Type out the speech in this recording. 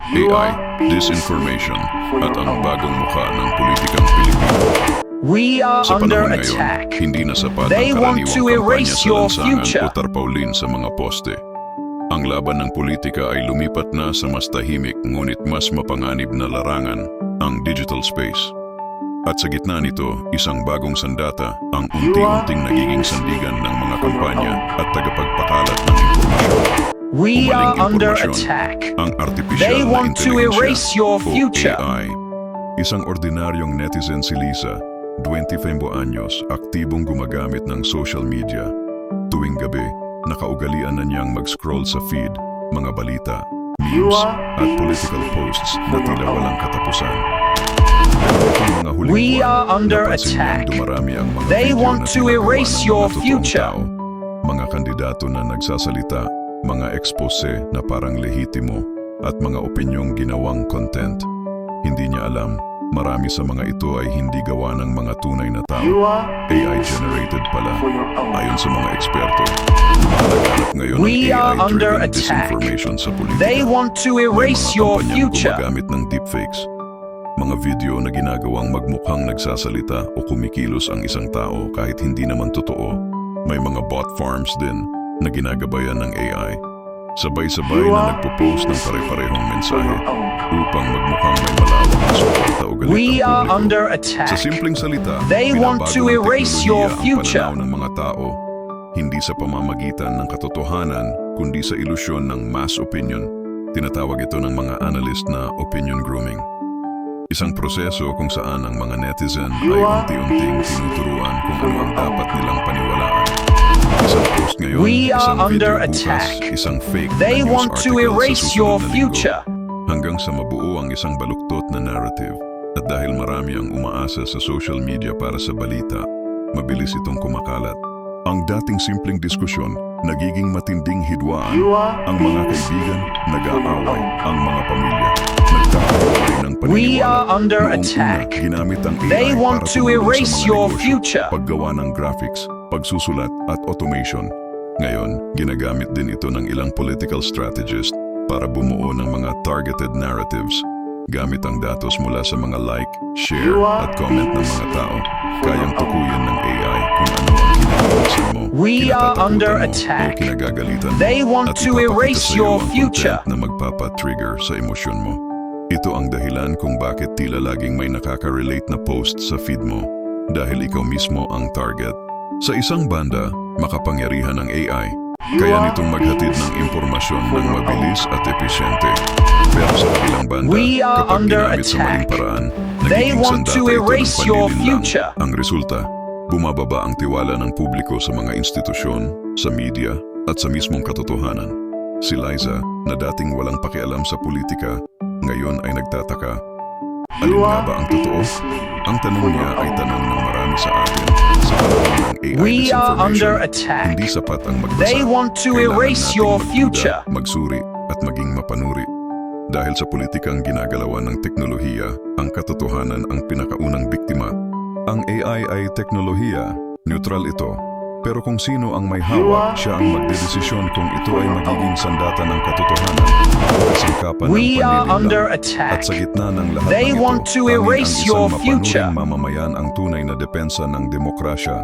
AI, disinformation, at ang bagong mukha ng politikang Pilipino. We are Sa under panahon ngayon, attack. hindi na sapat They ang want karaniwang to kampanya erase sa your lansangan future. o tarpaulin sa mga poste. Ang laban ng politika ay lumipat na sa mas tahimik ngunit mas mapanganib na larangan, ang digital space. At sa gitna nito, isang bagong sandata ang unti-unting nagiging sandigan ng mga kampanya at tagapagpakalat ng impormasyon. We are Umaling under impormasyon, attack. ang artificial They na want to intelihensya erase your o future. AI. Isang ordinaryong netizen si Lisa, 25 anyos, aktibong gumagamit ng social media. Tuwing gabi, nakaugalian na niyang mag-scroll sa feed, mga balita, memes, at political posts na tila walang katapusan. Ang mga huling We buwan, are under napansin niyang attack. dumarami ang mga They video want na to ginagawa erase ng your mga totoong future. tao, mga kandidato na nagsasalita, mga expose na parang lehitimo, at mga opinyong ginawang content. Hindi niya alam, marami sa mga ito ay hindi gawa ng mga tunay na tao. AI-generated pala, ayon sa mga eksperto. Naghanap ngayon ng We are under AI-driven attack. disinformation sa politika. They want to May erase mga your kampanyang future. gumagamit ng deepfakes. Mga video na ginagawang magmukhang nagsasalita o kumikilos ang isang tao kahit hindi naman totoo. May mga bot farms din na ginagabayan ng AI. Sabay-sabay na nagpo-post ng pare-parehong mensahe upang magmukhang may malawak na suporta o galit We ang are publiko. under Sa attack. simpleng salita, They want binabago to ng erase your teknolohiya ang future. pananaw ng mga tao, hindi sa pamamagitan ng katotohanan, kundi sa ilusyon ng mass opinion. Tinatawag ito ng mga analyst na opinion grooming. Isang proseso kung saan ang mga netizen ay unti-unting tinuturuan kung ano ang dapat nilang paniwalaan. Isang post ngayon, We are isang under video bukas, attack. isang fake They na news want to article sa erase susunod your na linggo, future. hanggang sa mabuo ang isang baluktot na narrative. At dahil marami ang umaasa sa social media para sa balita, mabilis itong kumakalat. Ang dating simpleng diskusyon, nagiging matinding hidwaan. Ang mga kaibigan, nag-aaway. Ang mga pamilya, nagkakaroon ng paniniwala. We are under Noong attack. una, ginamit ang AI They want para to tumulong sa erase mga your negosyo, future. paggawa ng graphics, pagsusulat at automation. Ngayon, ginagamit din ito ng ilang political strategist para bumuo ng mga targeted narratives. Gamit ang datos mula sa mga like, share at comment ng mga tao, kayang tukuyin ng AI kung ano ang kinakawasan mo, We are kinatatakutan under mo, attack. o kinagagalitan mo, They want at to ipapakita erase sa'yo your ang future. content na magpapa-trigger sa emosyon mo. Ito ang dahilan kung bakit tila laging may nakaka-relate na post sa feed mo, dahil ikaw mismo ang target. Sa isang banda, makapangyarihan ng AI, kaya nitong maghatid ng impormasyon ng mabilis at episyente. Pero sa kabilang banda, We are kapag under ginamit sa maling attack. paraan, They nagiging want to sandata ito ng erase your panlilinlang. future. Ang resulta, bumababa ang tiwala ng publiko sa mga institusyon, sa media, at sa mismong katotohanan. Si Liza, na dating walang pakialam sa politika, ngayon ay nagtataka. Alin nga ba ang totoo? Ang tanong niya ay tanong ng marami sa atin. Sa panahon ng AI We are disinformation, under attack. hindi sapat ang magbasa. They want to Kailangan erase nating your magduda, future. magsuri, at maging mapanuri. Dahil sa politikang ginagalawan ng teknolohiya, ang katotohanan ang pinakaunang biktima. Ang AI ay teknolohiya, neutral ito. Pero kung sino ang may hawak, siya ang magdedesisyon kung ito ay magiging sandata ng katotohanan o kasangkapan ng We are panlilinlang. under At attack. sa gitna ng lahat They ng ito, want to tanging ang erase isang your mapanuring future. mamamayan ang tunay na depensa ng demokrasya